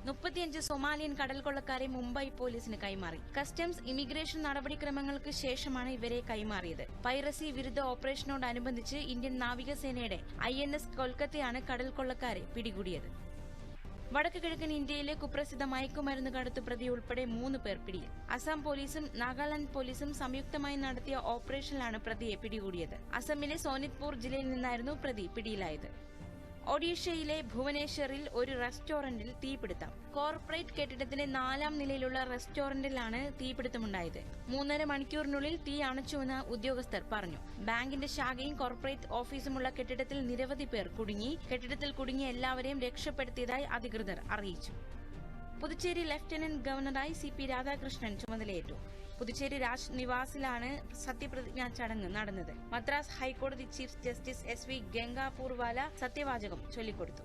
35 Somalian കടൽക്കൊള്ളക്കാരെ Mumbai പോലീസിന് കൈമാറി. Customs immigration നടപടിക്രമങ്ങൾക്ക് ശേഷമാണ് ഇവരെ കൈമാറിയത്. പൈറസി വിരുദ്ധ ഓപ്പറേഷനോടനുബന്ധിച്ച് ഇന്ത്യൻ നാവികസേനയുടെ INS കൊൽക്കത്തയാണ് കടൽക്കൊള്ളക്കാരെ പിടികൂടിയത്. വടക്ക് കിഴക്കൻ ഇന്ത്യയിലെ കുപ്രസിദ്ധ മയക്കുമരുന്ന് കടത്തു പ്രതി ഉൾപ്പെടെ 3 പേർ പിടിയിൽ. അസം പോലീസും നാഗാലാന്റ് പോലീസും സംയുക്തമായി നടത്തിയ ഓപ്പറേഷനിലാണ് പ്രതിയെ പിടികൂടിയത്. അസമിലെ സോനിത്പൂർ ജില്ലയിൽ നിന്നായിരുന്നു പ്രതി പിടിയിലായത്. ഒഡീഷയിലെ ഭുവനേശ്വറിൽ ഒരു റെസ്റ്റോറന്റിൽ തീപിടുത്തം. കോർപ്പറേറ്റ് കെട്ടിടത്തിന്റെ 4ാം നിലയിലുള്ള റെസ്റ്റോറന്റിലാണ് തീപിടുത്തമുണ്ടായത്. 3.5 മണിക്കൂറിനുള്ളിൽ തീ അണച്ചുവെന്ന് ഉദ്യോഗസ്ഥർ പറഞ്ഞു. ബാങ്കിന്റെ ശാഖയും കോർപ്പറേറ്റ് ഓഫീസുമുള്ള കെട്ടിടത്തിൽ നിരവധി പേർ കുടുങ്ങി. കെട്ടിടത്തിൽ കുടുങ്ങിയ എല്ലാവരെയും രക്ഷപ്പെടുത്തിയതായി അധികൃതർ അറിയിച്ചു. പുതുച്ചേരി ലഫ്റ്റനന്റ് ഗവർണറായി CP രാധാകൃഷ്ണൻ ചുമതലയേറ്റു. പുതുച്ചേരി രാജ്നിവാസിലാണ് സത്യപ്രതിജ്ഞാ ചടങ്ങ് നടന്നത്. മദ്രാസ് ഹൈക്കോടതി ചീഫ് ജസ്റ്റിസ് SV ഗംഗാപൂർവാല സത്യവാചകം ചൊല്ലിക്കൊടുത്തു.